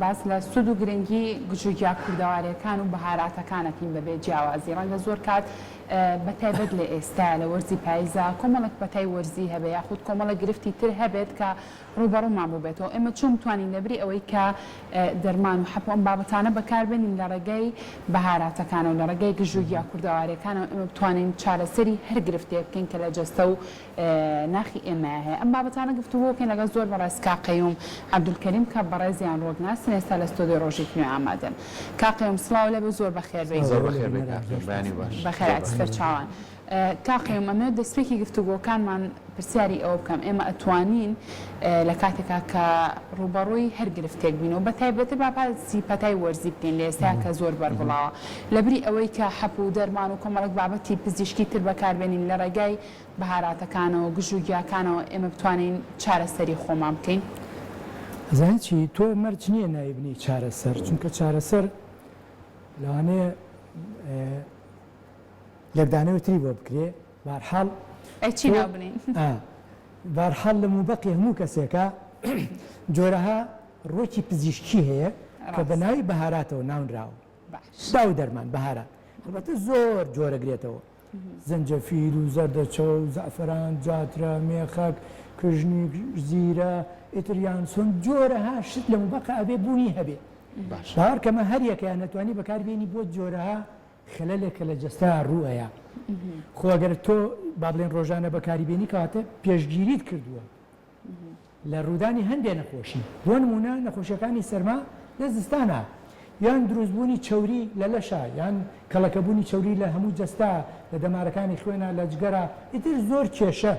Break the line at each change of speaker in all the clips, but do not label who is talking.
باس لە سود و گرنگی گشوگیا کوردەوارەکان و بەهاراتەکانەکەین بەبێ جیاوازی ڕەنگە زۆر کات بەتایبەت لە ئێستا لە وەرزی پاییزە کۆمەڵێک بەتای وەرزی هەبێ یاخود کۆمەڵە گرفتی تر هەبێت کە ڕوبەڕوومان ببێتەوە ئێمە چۆن بتوانین لەبری ئەوەی کە دەرمان و حەپۆ ئەم بابەتانە بەکاربێنین لە ڕێگەی بەهاراتەکان و لە ڕێگەی گژوگیا کوردەوارەکانەوە ئێمە بتوانین چارەسەری هەر گرفتێ بکەین کە لە جەستە و ناخی ئێمە هەیە ئەم بابەتانە گفتوگۆ بکەین لەگەڵ زۆر بەڕێز کاقەیوم عەبدولکەریم کە بەڕێزیان ڕۆگناسن ئێستا لە ستۆدیۆ ڕۆژی کنوێ ئامادەن کاقەیوم سڵاو لەبێ زۆر بەخێر بێت بەخێر سەرچاوان کاقەیوم ئەمە دەستپێکی گفتوگۆکانمان پرسیاری ئەوە بکەم ئێمە ئەتوانین لە کاتێکا کە ڕوبەڕووی هەر گرفتێک بینەوە بەتایبەتر باپاسی پەتای وەرزی بکەین لە ئێستا کە زۆر بەربڵاوە لەبری ئەوەی کە حەپ و دەرمان و کۆمەڵێک بابەتی پزیشکی تر بەکاربێنین لە ڕێگای بەهاراتەکانەوە گژوگیاکانەوە ئێمە بتوانین چارەسەری خۆمان بکەین
زانانی چی تۆ مەرج نییە نایبنی چارەسەر چونکە چارەسەر لەوانەیە لەبدانەوەتری بۆ بکرێ بارحاڵ
چی نابنین
بارحاڵ لە موبەقی هەموو کەسێکە جۆرەها ڕۆکی پزیشکی هەیە کە بە ناوی بەهاراتەوە ناونراوە دا و دەرمان بەهارات البەتە زۆر جۆرەگرێتەوە زەنجەفیل و زەردەچە و زەعفران جاترە مێخەک کژنی زیرە ئیتریان سۆن جۆرەها شت لە موبەقە ئەبێ بوونی هەبێ باوەڕ کەمە هەر یەکەیان نەتوانی بەکاربێنی بۆ جۆرەها خەلەلێکە لە جەستا ڕوئەیە خۆ ئەگەر تۆ با بڵێن ڕۆژانە بەکاریبێنی کاتە پێشگیریت کردووە لە ڕوودانی هەندێک نەخۆشی بۆ نمونە نەخۆشیەکانی سەرما لە زستانە یان دروستبوونی چەوری لە لەشە یان کەڵەکەبوونی چەوری لە هەموو جەستا لە دەمارەکانی خوێنە لە جگەرە ئیتر زۆر کێشە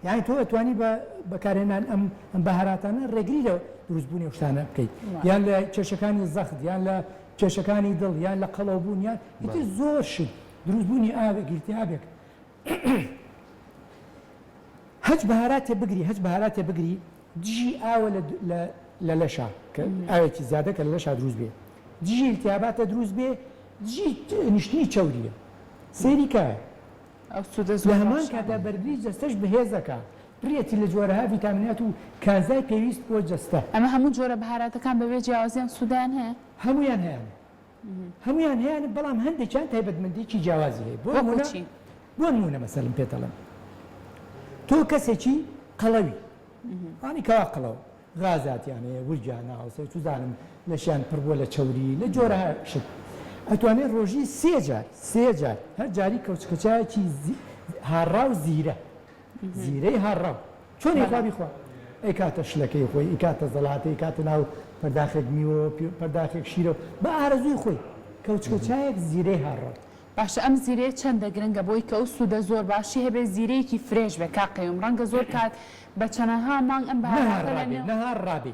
یانی تۆ ئەتوانی بەکارهێنان ئەم بەهاراتانە ڕێگری لە دروستبوونی شتانە بکەیت یان لە کێشەکانی زەخت یان لە کێشەکانی دڵ یان لە قەڵەوبوون یان ئیتر زۆر شت دروستبوونی ئاوێک گیرتیابێک هەچ بەهاراتێ بگری هەچ بەهاراتێ بگری دژی ئاوە لە لەشە کە ئاوێکی زیادە کە لە لەشە دروست بێ دژی التیاباتە دروست بێ دژی نیشتنی چەوریە سەیری کە لە هەمان کاتا بەرگری جەستەش بەهێزەکە بڕێتی لە جۆرەها ڤیتامینات و کانزای پێویست بۆ جەستە
ئەمە هەموو جۆرە بەهاراتەکان بەبێ جیاوازیان سوودیان هەیە
هەمویان هەیە هەمویان هەیە بەڵام هەندێکیان تایبەتمەندێکی جیاوازی هەیە بۆ نمونە مەسەلم پێتەڵم تۆ کەسێکی قەڵەوی ئانی کەوا قەڵەو غازاتیان هەیە ورجیان ناوسە توزانم لەشیان پڕ بووە لە چەوری لە جۆرەها شت ئەتوانێت ڕۆژی سێ جار هەر جاری کەوچکەچایەکی هاڕا و زیرەی هاڕاو چۆن یخوابی خوا ئەی کاتە شلەکەی خۆی ئەی کاتە زەڵاتە ئەی کاتە ناو پەرداخێک میوە پەرداخێک شیرە بە ئارەزووی خۆی کەوچکەچایەک زیرەی هاڕاو
باشە ئەم زیرەیە چەندە گرنگە بۆی کە ئەو سوودە زۆر باشی هەبێ زیرەیەکی فرێژ بێ کاقەیوم ڕەنگە زۆر کات بە چەنەها مانگ ئەم
نەهاڕابێ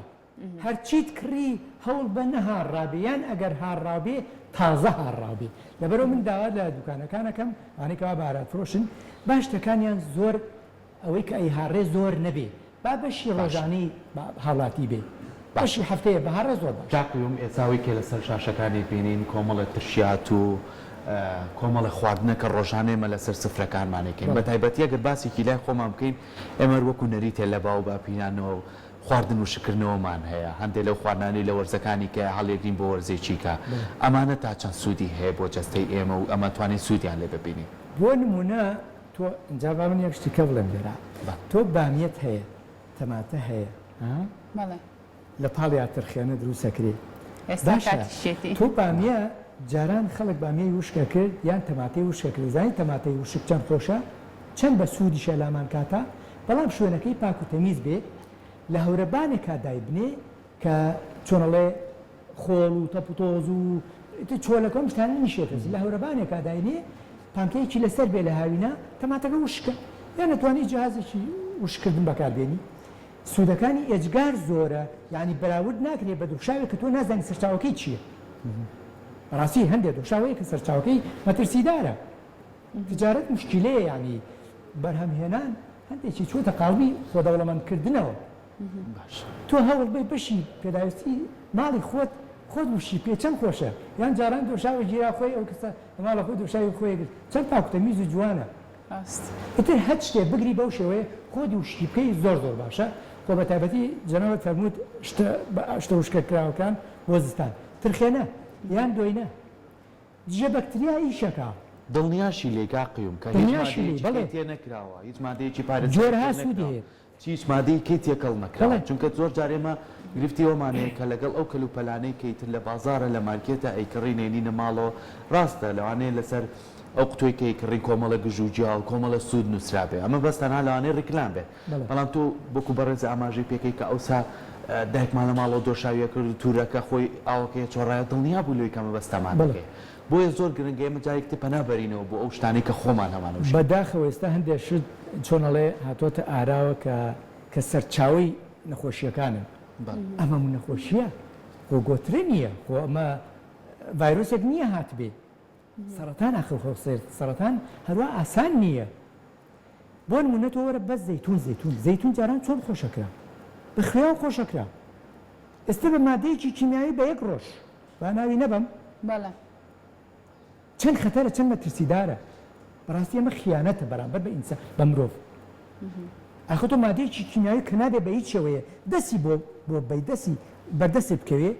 هەرچیت کڕی هەوڵ بە نەهاڕابێ یان ئەگەر هاڕابێ تازە هاڕابێ لەبەرەوە من داوا لە دوکانەکانەکەم ئانێکەوە بەهارات فرۆشن باش شتەکانیان زۆر ئەوەی کە ئەی هاڕێ زۆر نەبێ با بەشی ڕۆژانەی هاڵاتی بێ باشی هەفتەیە بەهارە زۆر باش
جاقیوم ئێساوی کێ لەسەر شاشەکانی بینین کۆمەڵە ترشیات و کۆمەڵە خواردنە کە ڕۆژانەیمە لەسەر سفرەکانمانێکین بە تایبەتی ئەگەر باسێکی لای خۆمان بکەین ئێمە وەکو نەریتێ لە باو باپینانەوە خواردن و شکردنەوەمان هەیە هەندێک لەو خواردنانی لە وەرزەکانی کە هەڵێگرین بۆ وەرزێکیکە ئەمانە تا چەند سوودی هەیە بۆ جەستەی ئێمە و ئەمە توانین سوودیان لێ ببینین
بۆ نمونە تۆ ئەنجا با من یەک شتێکە بڵێم لێرە تۆ بامیەت هەیە تەماتە هەیە لە پاڵیا ترخێنە دروستەکرێ تۆ بامیە جاران خەڵک بامیەی وشکە کرد یان تەماتەی وشکە کرد زانی تەماتەی وشک چەند خۆشە چەند بە سوودیشە لامان کاتە بەڵام شوێنەکەی پاک و تەمیز بێ لە هەورەبانێکا دایبنێ کە چۆنەڵێ خۆڵ و تەپوتۆز و چۆلەکەم شتان نیشێتە لە هەورەبانێکا داینێ پانکەیەکی لەسەر بێ لە هاوینە تەماتەکە وشکە یان نەتوانی جیهازێکی وشکردن بەکاربێنی سوودەکانی ئێجگار زۆرە یعنی بەراورد ناکرێت بە دروشاوێک کە تۆ نازانی سەرچاوەکەی چییە ڕاستی هەندێک دۆشاوەیە کە سەرچاوەکەی مەترسیدارە تجارەت مشکلەیە ینی بەرهەمهێنان هەندێکی چۆتە قاڵبی خۆدەوڵەمەندکردنەوە تۆ هەوڵ بێ بەشی پێداویستی ماڵی خۆت وشی پێچەند خۆشە یان جاران دۆشاوی گیرا خۆی ئەو کەسە ماڵە خۆی دۆشاوی خۆی چەند پاکوتەمیز و جوانە ئیتر هەچ شتێ بگری بەو شێوەیە خۆی وشتی بکەی زۆر باشە خۆ بە تایبەتی جەنەوەت فەرمووت شتە وشکەکراوەکان بۆ زستان ترخێنە یان دۆینە جێ بەکتریا ئیشەکە
دڵنیاشی لێگا قیوم کە تێ نەکراوە هیچ مادەیەکی پارێز
جۆرەها سوودی هەیە
هیچ مادەی کەی تێکەڵ نەکراوە چونکە زۆر جارێمە گرفتی ئەومانەیە کە لەگەڵ ئەو کەلوپەلانەی کەیتر لە بازارە لە مارکێتە ئەیکڕی نێنینە ماڵەوە ڕاستە لەوانەیە لەسەر ئەو قوتۆی کەیکڕی کۆمەڵە گژوجیاڵ کۆمەڵە سوود نووسرابێ ئەمە بەستەنها لەوانەیە ڕیکلام بێ بەڵام تۆ بۆکو بەڕێز ئاماژەی پێکەی کە ئەوسا دایکمان لە ماڵەوە دۆشاویە کرد و تورەکە خۆی ئاوەکەی چۆڕایە دڵنیا بوو لەوەی کەمە بەستەمان بکێ بۆیە زۆر گرنگە ئێمە جارێکتە پەنابەرینەوە بۆ ئەو شتانی کە خۆمان هەمانەوە
بەداخەوە ئێستا هەندێک شت چۆنەڵێ هاتۆتە ئاراوە کە سەرچاوی نەخۆشیەکانن ئەمە نەخۆشیە خۆ گۆترە نییە خۆ ئەمە ڤایرۆسێک نییە هات بێ سەرەتان سەرەتان هەروە ئاسان نییە بۆ نمونەتەوە وەرە بەس زەیتون جاران چۆن خۆشەکرا بخوێ خۆشەکرا ئێستا بە مادەیەکی کیمیایی بە یەک ڕۆژ با ناوی نەبم چەند خەتەرە چەند مەترسیدارە بەڕاستی ئەمە خیانەتە بەرامبەر بە ئینسان بە مرۆڤ ئاخۆ تۆ مادەیەکی کیمیایی کە نابێ بە هیچ شێوەیە دەستی بۆ بەیدەستی بەردەسێ بکەوێ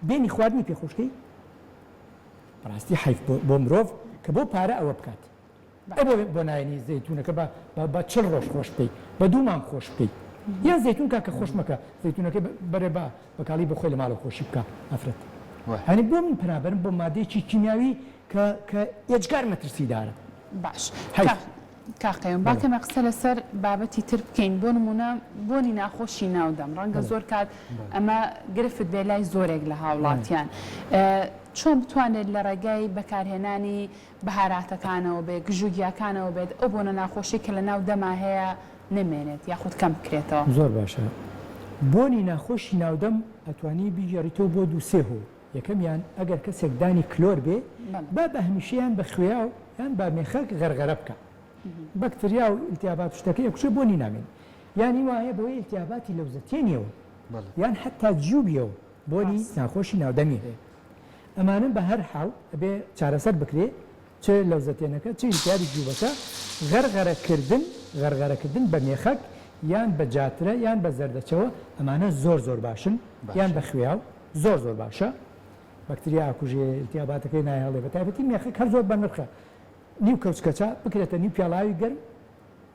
بێنی خواردنی پێخۆشکەی بەڕاستی حیف بۆ مرۆڤ کە بۆ پارە ئەوە بکات بۆ نایەنی زەیتونەکە بە چل ڕۆژ خۆش بکەیت بە دوو مانگ خۆش بکەیت یان زەیتون کاکە خۆش مەکە زەیتونەکە بەرێ بەکاڵی بۆ خۆی لە ماڵە خۆشی بکە ئەفرەت هەنی بۆ من پەنابەرم بۆ مادەیەکی کیمیاوی کە ئێجگار مەترسیدارە
باش کاقەیەم باکەمە قسە لەسەر بابەتی تر بکەین بۆ نمونە بۆنی ناخۆشی ناودەم ڕەنگە زۆر کات ئەمە گرفت بێ لای زۆرێک لە هاوڵاتیان چۆن بتوانێت لە ڕێگای بەکارهێنانی بەهاراتەکانەوە بێت گژوگیاکانەوە بێت ئەو بۆنە ناخۆشی کە لە ناو دەما هەیە نمێنێت یاخود کەم بکرێتەوە
زۆر باشە بۆنی ناخۆشی ناودەم ئەتوانی بیژێڕیتەوە بۆ دووسێ هۆ یەکەمیان ئەگەر کەسێک دانی کلۆر بێ با بە هەمیشەیان بە خوێ و یان با مێخەک غەرغەرە بکە بەکتریا و ئیلتیابات شتەکەی کوشە بۆنی نامێن یانی وایە بۆی ئیلتیاباتی لەوزەتێنیەوە یان حتا جووبیەوە بۆنی ناخۆشی ناودەمی هەیە ئەمانە بە هەر حاڵ ئەبێ چارەسەر بکرێ چ لەوزەتێنەکە چ ئیلتیابی جووبەکە غەرغەرەکردن بە مێخەک یان بە جاترە یان بە زەردەچەوە ئەمانە زۆر باشن یان بە خوێاو زۆر باشە بەکتریا ئاکوژێ ئیلتیاباتەکەی نایهەڵێ بە تایبەتی مێخەک هەر زۆر بە نرخە نیو کەوچکەچە بکرێتە نیو پیاڵاوی گەرم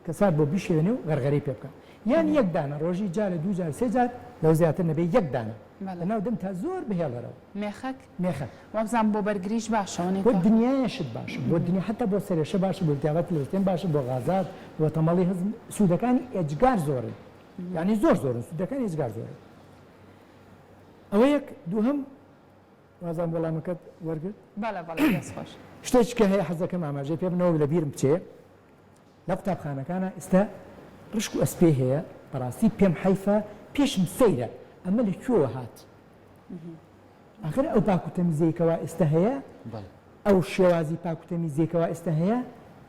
کە سات بۆ بیشێنێ و غەرغەرەی پێ بکە یان یەک دانە ڕۆژی جارە دوو جار سێ جار لەو زیاتر نەبێ یەک دانە لەناو دەم تا زۆر بهێڵەرەوە
مێخەک وابزان بۆ بەرگریش باشەوە
بۆ دنیایشت باشە بۆ دنیا حتا بۆ سەرێشە باشە بۆ ئیلتیاباتی لەوزەتێن باشە بۆ غازات بۆ تەمەڵی هەزم سوودەکانی ئێجگار زۆرن یعنی زۆرن سوودەکانی ئێجگار زۆرن ئەوە یەک دووهەم وازان وەڵامەکەت وەرگرت
خۆش
شتێک کە هەیە حەزەکەم ئاماژەی پێ بنەوە لە بیرم بچێ لە قوتابخانەکانە ئێستا ڕشک و ئەسپێ هەیە بەڕاستی پێم حیفە پێشم سەیرە ئەمە لەکوێوە هات ئاخر ئەو پاکوتەمیزەیەکەوە ئێستا هەیە ئەو شێوازی پاکوتەمیزێکەوە ئێستا هەیە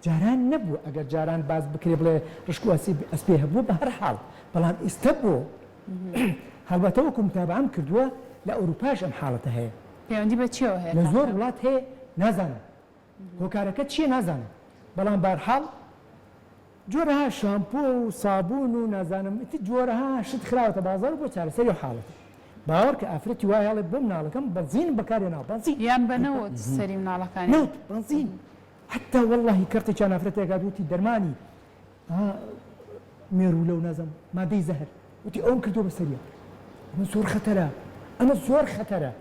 جاران نەبوو ئەگەر جاران باز بکرێ بڵێ ڕشک و ئەسپێ هەبوو بە هەر حاڵ بەڵام ئێستا بۆ هەڵبەتە وەکو متابعەم کردووە لە ئەوروپاش ئەم حاڵەتە هەیە
پەیوەندی بە چیەوە هەیە
لە زۆر وڵات هەیە نازانم هۆکارەکە چیە نازانم بەڵام بارحاڵ جۆرەها شامپۆ و سابوون و نازانم جۆرەها شت خراوەتە بازار بۆ چارەسەری حاڵەتە باوەڕ کە ئافرەتی وای هەڵێت بۆ مناڵەکەم بەنزین بەکارێناوە بەنزین
یان بەنەوت سەری مناڵەکانی
نەوت بەنزین حتا وەڵڵاهی کەرتێکیان ئافرەتێک هاتووتی دەرمانی مێرو لەو نازەم مادەی زەهر وتی ئەوم کردو بەسەریە ئەمە زۆر خەتەرە ئەمە زۆر خەتەرە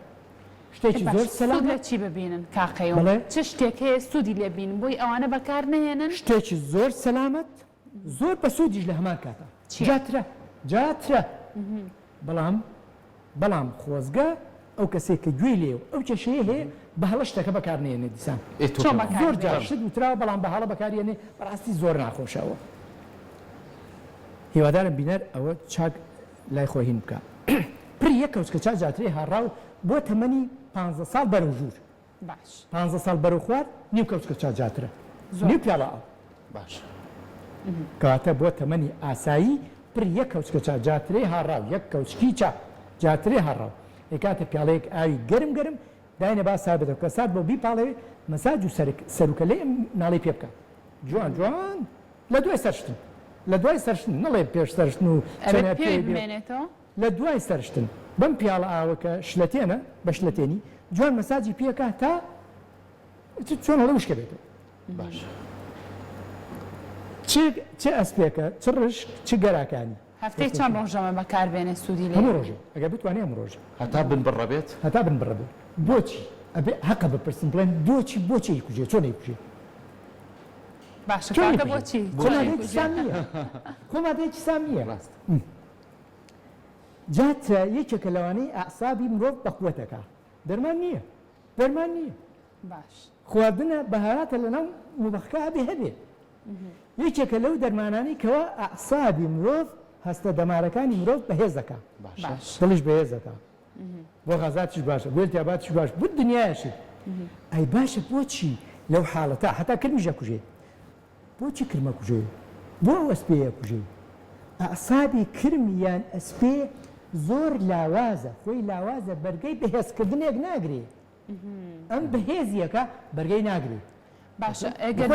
شتێکی زۆر سەلام
لە چی ببینن کاقەیەوە چ شتێک هەیە سوودی لێبین بۆی ئەوانە بەکار نهێنن
شتێکی زۆر سەلامەت زۆر بە سوودیش لە هەمان کاتە جاترە بەڵام خۆزگە ئەو کەسێک کە گوێی لێ و ئەو کێشەیە هەیە بە هەڵە شتەکە بەکار نهێنێ دیسان زۆر جار شت وتراوە بەڵام بە هەڵە بەکارێنێ بەڕاستی زۆر ناخۆشەوە هیوادارم بینەر ئەوە چاک لای خۆی هین بکە پڕ یەک کەوچکە چاک جاترێ هاڕاو بۆ تەمەنی 15 ساڵ بەرەو ژوور 15 ساڵ بەرەو خوارد نیو کەوچکە چاک جاترە نیو پیاڵە ئاو
باش
کەواتە بۆ تەمەنی ئاسایی پڕ یەک کەوچکە چاک جاترێ هاڕاو یەک کەوچکی چاک جاترێ هاڕاو کاتە پیاڵەیەک ئاوی گەرم داینە با سابێتەوە کە سات بۆ بیپاڵێ مەساج و سەرکە لێ ناڵی پێ بکە جوان لە دوای سەرشتن لە دوای سەرشتن نەڵێ پێش سەرشتن و
بمێنێتەوە
لە دوای سەرشتن بەم پیاڵە ئاوەکە شلەتێنە بە شلەتێنی جوان مەساجی پێکە تا چۆن هەڵە وشکە بێتەوە
باش
چ ئەسپێکە چ ڕش چ گەراکانی
هەفتەی چەند ڕۆژەمە بەکاربێنێ سوودی لێ
هەموو ڕۆژێ ئەگەر بتوانێ هەموو ڕۆژێ
هەتا بن بڕەبێت
هەتا بن بڕەبێت بۆچی ئەبێ حەقە بپرسن بڵێن بۆچی کوژێ چۆن کوژێ
باشە کاکە بۆچی
کۆمادەیەکی سام نییە ڕاست جات یەکێکە لەوانەی ئەعسابی مرۆڤ بەقووەتەکە دەرمان نییە
باش
خواردنە بەهاراتە لەناو مبەخکە هەبێ یەکێکە لەو دەرمانانی کەەوە ئەعسابی مرۆڤ هەستە دەمارەکانی مرۆڤ بەهێز دەکات دڵیش بەهێز دەکات بۆ غەزاتیش باشە بۆ التیاباتیش باش بوو دنیایەشی ئەی باشە بۆچی لەو حاڵەتە هەتا کرمیژە کوژێ بۆچی کرمە کوژێ بۆ ئەو ئەسپەیە کوژێ ئەعسابی کرم یان ئەسپێ زۆر لاوازە خۆی لاوازە بەرگەی بەهێزکردنێک ناگرێ ئەم بەهێزیەکە بەرگەی ناگرێت
باشە ئەگەر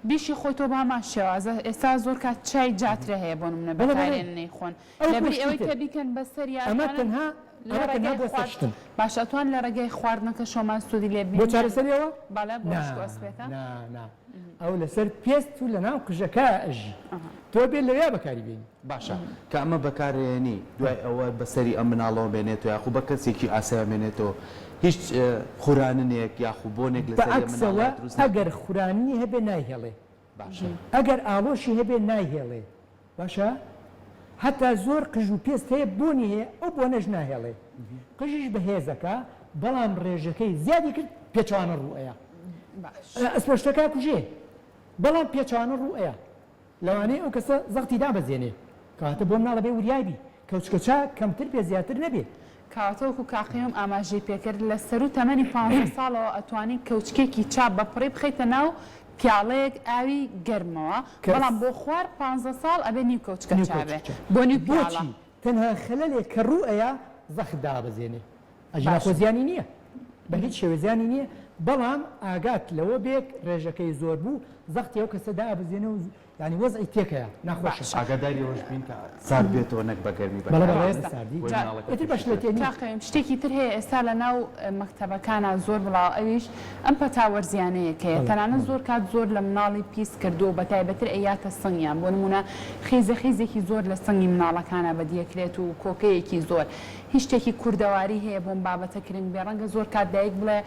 بیشی خۆی تۆ بامان شێوازە ئێستا زۆر کات چای جاترە هەیە بۆ منە بەکارێنەی خۆن لەبری ئەوەی کە بیکەن بەسەر
ئەمە تەنها بۆ سەرشتن
باش ئەتوان لە ڕێگەی خواردنەکە شۆمان سوودی لێ
بۆ چارەسەریەوە
بالا بۆشکۆسپێتە
ئەو لەسەر پێست و لەناو قژەکە ئەژی تۆ بێت لەوێ بەکاری بێنی
باشە کە ئەمە بەکارێنی دوای ئەوە بەسەری ئەم مناڵەوە بێنێتەوە یاخو بە کەسێکی ئاسیا بێنێتەوە هیچ خوراننێک یاخو بۆنێک
بەعکسەوە ئەگەر خورانی هەبێ نایهێڵێ ئەگەر ئاڵۆشی هەبێ نایهێڵێ باشە هەتا زۆر قژ و پێست هەیە بۆنی هەیە ئەو بۆنەش ناهێڵێ قژیش بەهێزەکە بەڵام ڕێژەکەی زیادی کرد پێچوانە ڕوئەیە ئەسپۆشتەکە کوژێ بەڵام پێچوانە ڕوئەیە لەوانەیە ئەو کەسە زەختی دابەزێنێ کاتە بۆ مناڵە بێ وریابی کەوچکەچا کەمتر پێ زیاتر نەبێت
کاتەوەکو کاقیم ئاماژەی پێکرد لە سەر و تەمەنی 15 ساڵەوە ئەتوانی کەوچکێکی چاپ بە پڕی بخەیتە ناو پیاڵەیەک ئاوی گەرمەوە بەڵام بۆ خوار 15 ساڵ ئەبێ نیو کەوچکە چاوێ بۆ نیو پیاڵە
تەنها خەلەلێک کە ڕوئەیە زەخت دابەزێنێ ئەجنا خۆزیانی نییە بە هیچ شێوەزیانی نییە بەڵام ئاگات لەوە بێک ڕێژەکەی زۆر بوو زەختی ئەو کەسە دابەزێنە و ینی وەزعی تێکەیە ناخۆشە
ئاگاداری ئەوەش بین کە سارد بێتەوە نەک بە گەرمی
بەڵێ شتێکی تر هەیە ئێستا لە ناو مەکتەبەکانە زۆر بڵاو ئەویش ئەم پەتاوەرزیانەیەکەیە تەنانە زۆر کات زۆر لە مناڵی پیس کردو بە تایبەتر ئەیاتە سنگیان بۆ نمونە خیزێکی زۆر لە سنگی مناڵەکانە بەدیەکرێت و کۆکەیەکی زۆر هیچ شتێکی کوردەواری هەیە بۆم بابەتە کرنگ بێ ڕەنگە زۆر کات دایک بڵێ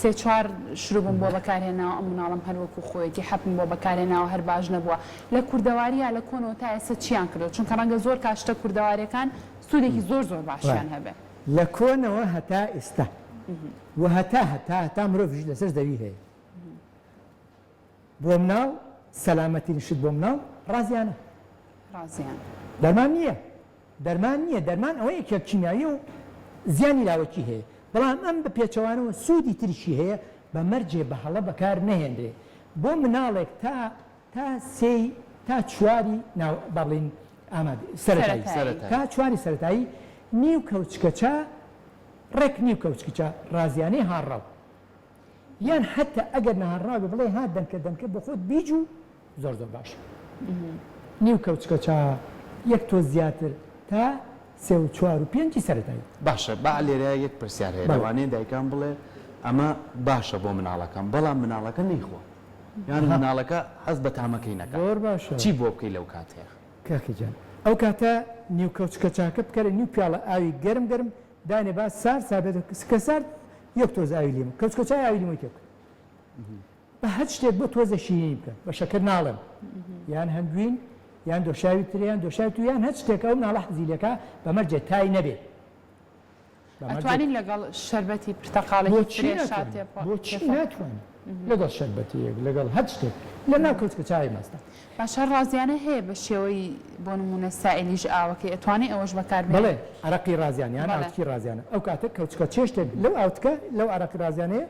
3-4 شروبم بۆ بەکارهێناوە ئەم مناڵم هەروەکو خۆیەکی حەپم بۆ بەکارهێناوە هەر باش نەبووە لە کوردەواریە لە کۆنەوە تا ئێستا چیان کردو چونکە ڕەنگە زۆر کاشتە کوردەواریەکان سوودێکی زۆر باشیان هەبێ
لە کۆنەوە هەتا ئێستا و هەتا مرۆڤ لەسەر زەوی هەیە بۆ مناڵ سەلامەتی نشت بۆ مناڵ ڕازیانە دەرمان نییە دەرمان ئەوە یەکێک کیمیایی و زیانی لاوەکی هەیە بەڵام ئەم بە پێچەوانەوە سوودی تریشی هەیە بە مەرجێ بە هەڵە بەکار نەهێنرێ بۆ مناڵێک تا چواری بڵین سەرەتایی تا چواری سەرەتایی نیو کەوچکەچە ڕێک نیو کەوچکەچە ڕازیانەی هاڕاو یان حتا ئەگەر نەهاڕاوی بڵێ ها دەنکە بۆ خۆت بیج و زۆر باش نیو کەوچکەچە یەک تۆ زیاتر تا 3 و 4 و 5 سەرەتایی
باشە با لێرە یەک پرسیار هەیە لەوانەیە دایکان بڵێ ئەمە باشە بۆ مناڵەکان بەڵام مناڵەکە نەیخۆ یان مناڵەکە حەز بە تامەکەی نەکات
زۆر باشە
چی بۆ بکەی لەو کاتەیە
کاکەجان ئەو کاتە نیو کەوچکەچاکە بکەرە نیو پیاڵە ئاوی گەرم دانێ با سارد کە سارد یەک تۆز ئاوی لێم کەوچکەچای ئاوی لیمۆی تێک بە هەر شتێک بۆ تۆزە شیرینی بکە بە شەکر ناڵم یان هەندوین یان دۆشاوی تریان دۆشاوی تو یان هەر شتێکە ئەو مناڵە حەزیلەکە بەمەرجێ تای نەبێت
ئەتوانین لەگەڵ شەربەتی پرتەقاڵێکی
بۆچی ناتوانین لەگەڵ شەربەتیەک لەگەڵ هەر شتێک لە ناو کەوچکەچای مەستە
باشە ڕازیانە هەیە بە شێوەی بۆ نمونە سائلیش ئاوەکەی ئەتوانێت ئەوەش بەکاربێت
بڵێ عەرەقی ڕازیان یان ئاوتکی ڕازیانە ئەو کاتە کەوچکە چێشتێک لەو ئاوتکە لەو عەرەقی ڕازیانەیە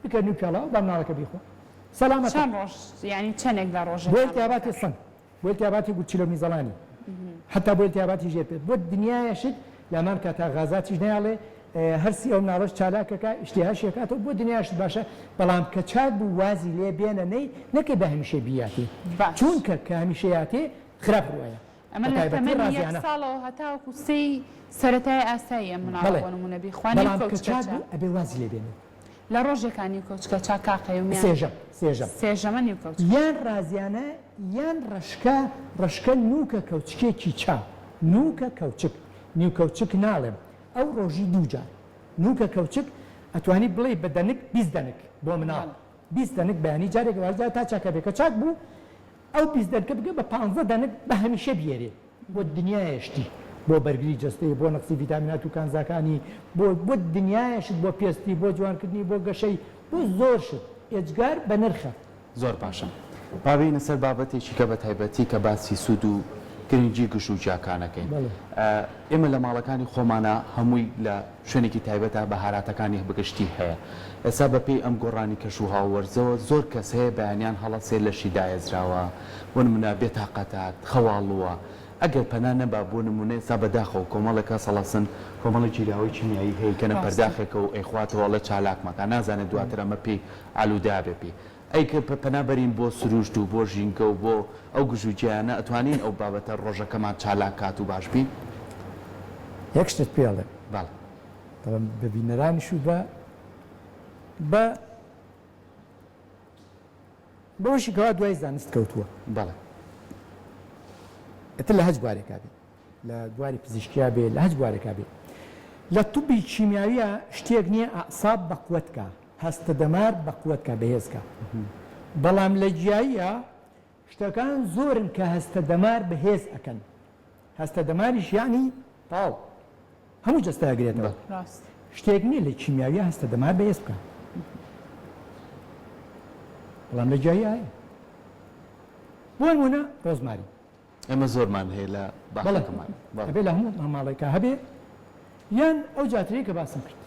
بکەن و پیاڵە بە مناڵەکە بیخۆ سەلامەت
چەند ڕۆژ یعنی چەندێک لە ڕۆژێک
بۆ التیاباتی سنگ بۆ التیاباتی گوچیلە میزەڵانی حتا بۆ التیاباتی ژێر پێت بۆ دنیایەشت لامان کاتا غازاتیش نەیاڵێ هەرسی ئەو مناڵەش چالاکەکە ئیشتیهاشێکاتەوە بۆ دنیاشت باشە بەڵام کە چاک بوو وازی لێ بێنە نەی نەکە بە هەمیشە بیاتی چونکە کە هەمیشەیاتێ خراپ ڕوایە
ئەمە لە تەمەنی یەک ساڵەوە هەتاوەکو سێی سەرەتای ئاساییە مناڵە بۆ نمونە بیخوانی
کەوچکەچاک ئەبێ وازی لێ بێنێ
لە ڕۆژێکانی کەوچکەچاک کاقەیومیان سێژەمە نیو کەوچ
یان رازیانە یان ڕشکە نوکە کەوچکێکی چا نوکە کەوچک نیو کەوچک ناڵێم ئەو ڕۆژی دووجار نوکە کەوچک ئەتوانی بڵێ بە دەنک 20 دەنک بۆ مناڵ 20 دەنک بەیانی جارێک وارجار تا چاکە بێ کەچاک بوو ئەو 20 دەنکە بگە بە 15 دەنک بە هەمیشە بێرێ بۆ دنیایشتی بۆ بەرگری جستەی بۆ نەقسی ڤیتامینات و کانزاکانی بۆ دنیایشت بۆ پێستی بۆ جوانکردنی بۆ گەشەی بۆ زۆر شت ئێجگار بە نرخە
زۆر باشە باوینە سەر بابەتێکی کە بە تایبەتی کە باسی سوود و گرنگجی گشت و جیاکانەکەین ئێمە لە ماڵەکانی خۆمانە هەمووی لە شوێنێکی تایبەتە بەهاراتەکانی بەگشتی هەیە ئێستا بەپێی ئەم گۆڕانی کەش و هاوەرزەوە زۆر کەس هەیە بەیانیان هەڵەسێ لە شیدایەزراوە بۆ نمونە بێتاقەتات خەواڵووە ئەگەر پەنا نەبا بۆ نمونە ئێستا بەداخەوە کۆمەڵێکە سەڵەسن کۆمەڵی جیراوی چینایی هەیە کەنە پەرداخێکە و ئەیخواتەوە لە چالاکمەکە نازانێت دواتر ئەمە پێی ئالوودا بێ ئەیکە پەنابەرین بۆ سروشت و بۆ ژینگە و بۆ ئەو گژوجیانە ئەتوانین ئەو بابەتە ڕۆژەکەمان چالاکات و باش بین
یەک شتت پێڵێ ببینەرانیش و بەوەشی کەوا دوای زانست کەوتووە
بەڵێ
ئەتر لە هەج بوارێکا بێ لە دواری پزیشکیا بێ لە هەج بوارێکا بێ لە توبی کیمیاویە شتێک نییە ئەعساب بە قووەتکە هەستە دەمار بە قووەتکە بەهێزکە بەڵام لە گیاییە شتەکان زۆرن کە هەستە دەمار بەهێز ئەکەن هەستە دەماریش یعنی تاو هەموو جەستەگرێتەوە شتێک نییە لە کیمیاویە هەستە دەمار بەهێز بکە بەڵام لە گیاییە هەیە بۆ نمونە ڕۆزماری
ئێمە زۆرمان هەیە لە باڵەکەمان
هەبێ لە هەموو ماماڵێکە هەبێ یان ئەو جاترەیە کە باسم کرد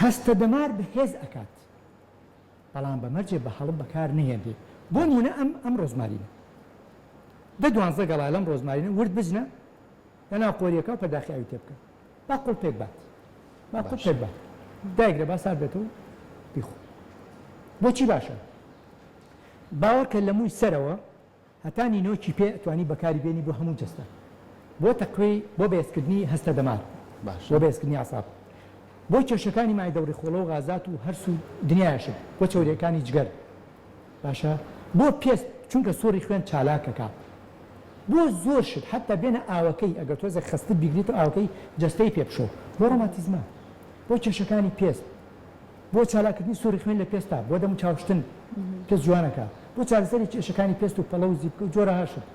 هەستە دەمار بەهێز ئەکات بەڵام بەمەرجێ بە هەڵم بەکار نهێنێ بۆ نمونە ئەم ڕۆزمارینە دە دوانزە گەڵا لەم ڕۆزمارینە ورد بجنە لەناو قۆریەکە و پەرداخی ئاوی تێ بکە با قوڵ پێک بات با قوڵ پێک بات دایگرە با سار بێتەوە بیخۆ بۆچی باشە باوەڕکە لە مووی سەرەوە هەتانی نۆکی پێ ئەتوانی بەکاری بێنی بۆ هەموو جەستە بۆ تەقوی بۆ بەهێزکردنی هەستە دەمار بۆ بەهێزکردنی ئاساب بۆ کێشەکانی مای دەوری خۆڵە و غازات و هەرسو دنیاشت بۆ چۆریەکانی جگەر باشە بۆ پێست چونکە سۆری خوێن چالاکەکە بۆ زۆر شت حتا بێنە ئاوەکەی ئەگەر تۆزە خستت بیگریت و ئاوەکەی جەستەی پێ بشۆ بۆ ڕۆماتیزمە بۆ کێشەکانی پێست بۆ چالاکردنی سۆری خوێن لە پێستا بۆ دەم چاوشتن پێست جوانەکە بۆ چارەسەری کێشەکانی پێست و پەڵە و زیب و جۆرە هاشت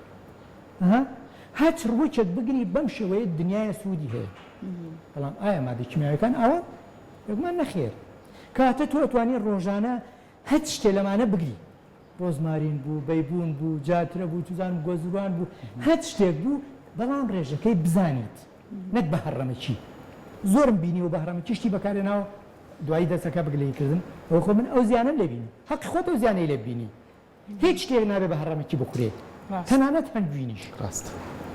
هەچ ڕووچێک بگری بەم شێوەیە دنیای سوودی هەیە بەڵام ئایا مادە کیمیاویەکان ئەوە یەکمان نەخێر کاتە تۆ ئەتوانێت ڕۆژانە هەچ شتێ لەمانە بگری ڕۆزمارین بوو بەیبوون بوو جاترە بوو توزان گۆزوان بوو هەچ شتێک بوو بەڵام ڕێژەکەی بزانیت نەک بە هەڕەمەکی زۆرم بینی و بە هەڕەمەکیشتی بەکارێناوە دوایی دەستەکە بگلەیکردن ئەو خۆ من ئەو زیانە لێبینی حەقی خۆت ئەو زیانەی لێ بینی هیچ شتێک نابێ بە هەڕەمەکی بخورێت تەنانەت هەنگوینیش
ڕاست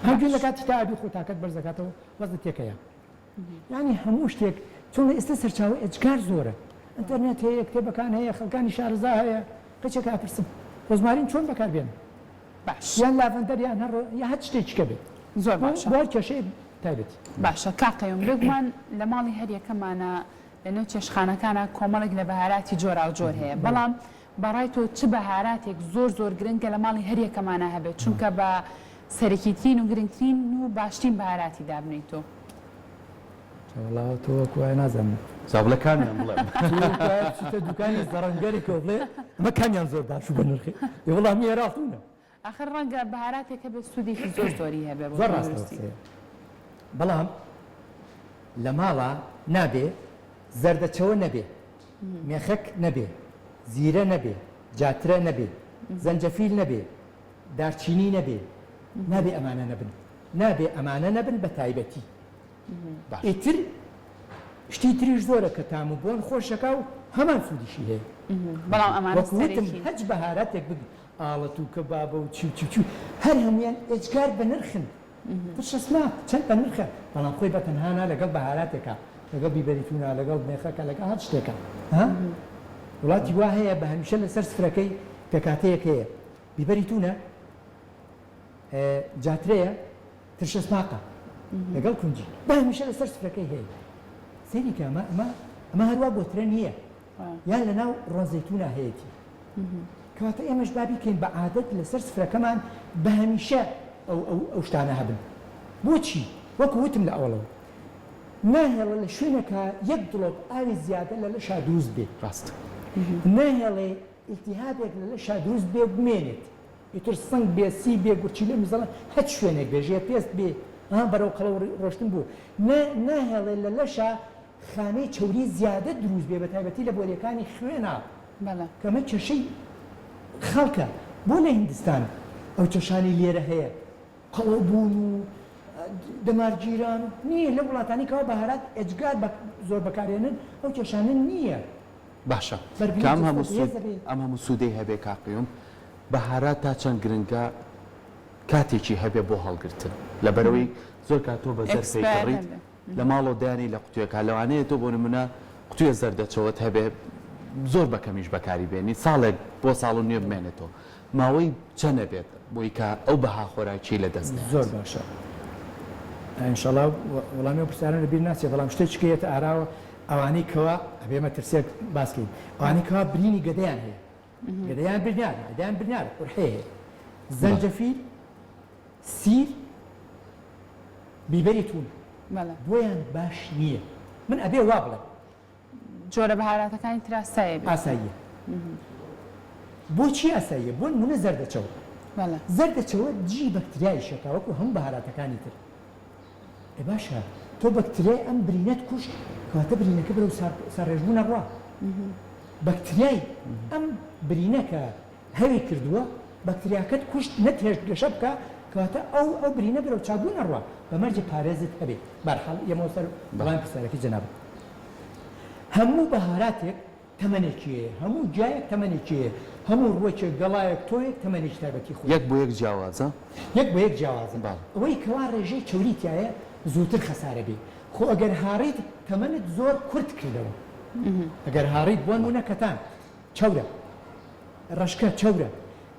هەنگوین لە کاتی تاعادی خۆ تاکەت بەرزەکاتەوە وەزن تێکەیە یعنی هەموو شتێک چۆن ئێستا سەرچاوە ئەجگار زۆرە ئینتەرنێت هەیە کتێبەکان هەیە خەڵکانی شارەزا هەیە قەچێک ئاپرسم ڕۆزمارین چۆن بەکاربێن
باش
یان لاڤەندەر یان یا هەچ شتێکیکە بێت
زۆر باشە
بۆ کێشەی تایبەتی
باشە کاقەیەم بگومان لە ماڵی هەر یەکەمانە لە نێو چێشخانەکانە کۆمەڵێک لە بەهاراتی جۆرا و جۆر هەیە بەڵام بەڕای تۆ چ بەهاراتێک زۆر گرنگە لە ماڵی هەر یەکەمانە هەبێت چونکە بە سەرەکیترین و گرنگترین و باشترین بەهاراتی دابنیت تۆ
وڵاو تۆ وەکوای نازانم
زابلەکانیان بڵێم
دوکانی زەڕەنگەری کە بڵێ ئەمە کامیان زۆر باش و بە نرخی وەڵامی هێراڵتونە
ئاخر ڕەنگە بەهاراتێک هەبێت سوودێکی زۆری هەبێ
زۆر ڕاستە بەڵام لە ماڵە نابێ زەردەچەوە نەبێ مێخەک نەبێ زیرە نەبێ جاترە نەبێ زەنجەفیل نەبێ دارچینی نەبێ نابێ ئەمانە نەبن نابێ ئەمانە نەبن بە تایبەتی ئیتر شتی تریش زۆرە کە تام و بۆن خۆشەکە و هەمان سوودیشی هەیە
بەڵام ئەمانە
هەج بەهاراتێک بگی ئاڵەت و کەبابە و چی هەر هەمویان ئێجگار بە نرخن شەسما چەند بە نرخە بەڵام خۆی بە تەنهانا لەگەڵ بەهاراتێکە لەگەڵ بیبەریتونە لەگەڵ مێخەکە لەگەڵ هەر شتێکە وڵاتی وا هەیە بە هەمیشە لەسەر سفرەکەی پێکاتەیەک هەیە بیبەریتونە جاترەیە ترشە سماقە لەگەڵ کونجی با هەمیشە لەسەر سفرەکەی هەیە سەیریکە ئەمە هەروە بۆترە نییە یان لە ناو ڕۆزەیتونە هەیەی کەواتە ئێمەش بابی کەین بە عادەت لەسەر سفرەکەمان بە هەمیشە ئەو شتانە هەبن بۆچی وەکو وتم لە ئەوڵەوە ناهێڵە لە شوێنەکە یەک دڵۆک ئاوی زیادە لە لەشا دروست بێت ڕاست ناهێڵێ ئیلتیهابێک لە لەشا دروست بێ بمێنێت ئیتر سنگ بێ سی بێ گورچی لێ میزەڵە هەچ شوێنێک بێژێ پێست بێ بەرەو قەڵەو ڕۆشتن بوو ناهێڵێ لە لەشا خانەی چوری زیادە دروست بێ بە تایبەتی لە بۆریەکانی خوێنە کەمە کێشەی خەڵکە بۆ لە هیندستان ئەو چێشانی لێرە هەیە قەڵەو بوون و دەمارگیران نییە لە وڵاتانی کەەوە بەهارات ئەجگار زۆر بەکارێنن ئەو کێشانە نییە
باشە ئەم هەموو سوودەی هەبێ کاقیوم بەهارات تا چەند گرنگە کاتێکی هەبێ بۆ هەڵگرتن لەبەرەوەی زۆر کاتۆ بە زەر فێکڕیت لە ماڵۆ دانی لە قوتوێکە لەوانەیە تۆ بۆ نمونە قوتوێ زەردەچەوەت هەبێ زۆر بەکەمیش بەکاری بێنی ساڵێک بۆ ساڵ و نوێ بمێنێتەوە ماوەی چەندە بێت بۆی کە ئەو بەها خۆراکی لە دەست
زۆر باشە ئینشەڵا وەڵامی پرسیاران لەبیر ناچێ بەڵام شتێکێت ئاراوە ئەوانەی کەوا ئەبێمە ترسێک باسکەین ئەوانەی کەوا برینی گەدەیان هەیە گەدەیان برنیار گەدەیان برنیار هەیە زەنجەفیل سیر بیبەری تون بۆیان باش نییە من ئەبێ وا بڵێ
جۆرە بەهاراتەکانی تراسایە
ئاساییە بۆچی ئاساییە بۆ نمونە زەردەچەوە زەردەچەوە جی بەکتریای شەکا وەکو هەموو بەهاراتەکانی تر باشە تۆ بەکتریای ئەم برینەت کوشت کەواتە برینەکە بەرەو ساڕێژبوونە ڕوا بەکتریای ئەم برینەکە هەوی کردووە بەکتریاکەت کوشت نەتێژ گەشە بکە کەواتە ئەو برینە بەرەو چاکبوونە ڕوا بەمەرجە پارێزت هەبێ بەرحاڵ ئێمەوە سەر بەڵام پرسیارەکەی جەناب هەموو بەهاراتێک تەمەنێکیەیە هەموو جایەک تەمەنێکیەیە هەموو ڕوەکێک گەڵایەک تۆیەک تەمەنێکی تایبەتی خۆی
یەک بۆ یەک جیاوازە
یەک بۆ یەک جیاوازە ئەوەی کەوا ڕێژەی چوریتایە زووتر خەسارە بێ خۆ ئەگەر هاڕیت تەمەنت زۆر کورت کردەوە ئەگەر هاڕیت بۆ نمونە کەتان چەورە ڕەشکە چەورە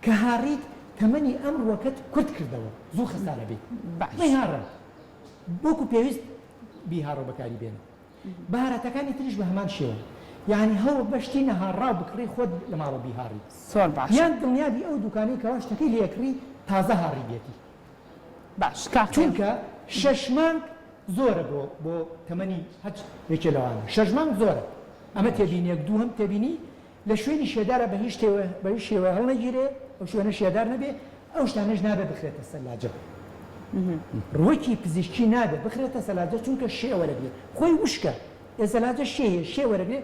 کە هاڕیت تەمەنی ئەم ڕوەکەت کورت کردەوە زوو خەسارە بێت هاڕە بۆکو پێویست بیهاڕۆ بەکاری بێنە بەهاراتەکانی تریش بە هەمان شێوە یعنی هەوڵ بەشتی نەهاڕا بکڕی خۆت لە ماڵە بیهاڕی
زۆر باش
یان دڵنیابی ئەو دوکانی کەوا شتەکەی لێکڕی تازە هاڕی بێتی
باش
چونکە 6 مانگ زۆرە بۆ تەمەنی هەچ یەکێ لەوانە 6 مانگ زۆرە ئەمە تێبینیەک دوو هەم تێبینی لە شوێنی شێدارە بە هیچ شێوە هەڵنەگیرێ ئەو شوێنە شێدار نەبێ ئەو شتانەش نابێ بخرێتە سەلاجە ڕووەکی پزیشکی نابێ بخرێتە سەلاجە چونکە شێوەرە بێ خۆی وشکە ئێسەلاجە شێهەیە شێوەرە بێ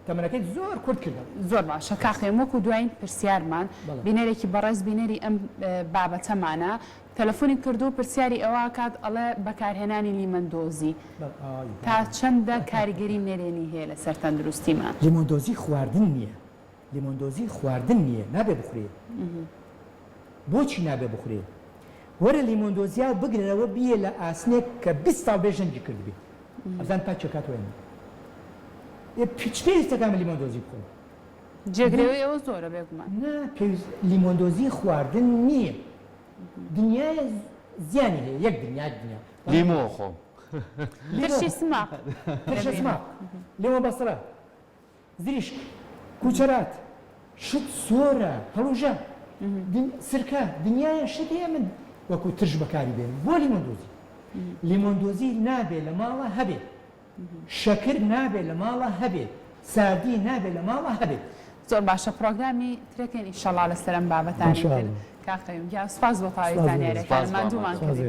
تەمەنەکەی زۆر کورت کردەوە
زۆر باشە کاخێم وەکو دوایین پرسیارمان بینەرێکی بەڕێز بینەری ئەم بابەتەمانە تەلەفۆنی کردو پرسیاری ئەوە کات ئەڵێ بەکارهێنانی لیمەندۆزی تا چەندە کاریگەری نەرێنی هەیە لەسەر تەندروستیمان
لیمۆندۆزی خواردن نییە لیمۆندۆزی خواردن نییە نابێ بخورێ بۆچی نابێ بخورێ وەرە لیمۆندۆزیا بگرەوە بیە لە ئاسنێک کە 20 ساڵ بێژەنگی کردبێ ئەزان پاچەکات وێنە پیچ پێویستەکەمە لیمۆندۆزی بخۆن
جێگرەوەی ئەوە زۆرە بێگومان
لیمۆندۆزی خواردن نییە دنیای زیانی هەیە یەک دنیا
لیمۆ خۆم
ترشی سماق
لیمۆ بەسڕە زریشک کوچەرات شت سۆرە هەڵوژە سرکە دنیایە شت هەیە من وەکو ترش بەکاری بێن بۆ لیمۆندۆزی نابێ لە ماڵە هەبێ شەکر نابێ لە ماڵە هەبێ ساردی نابێ لە ماڵە هەبێ
زۆر باشە پرۆگرامی ترێکێن ئینشەڵا لەسەر ئەم بابەتانی کاقەیم سپاس بۆ تاوی زانیاریەکانمان دوومان کردی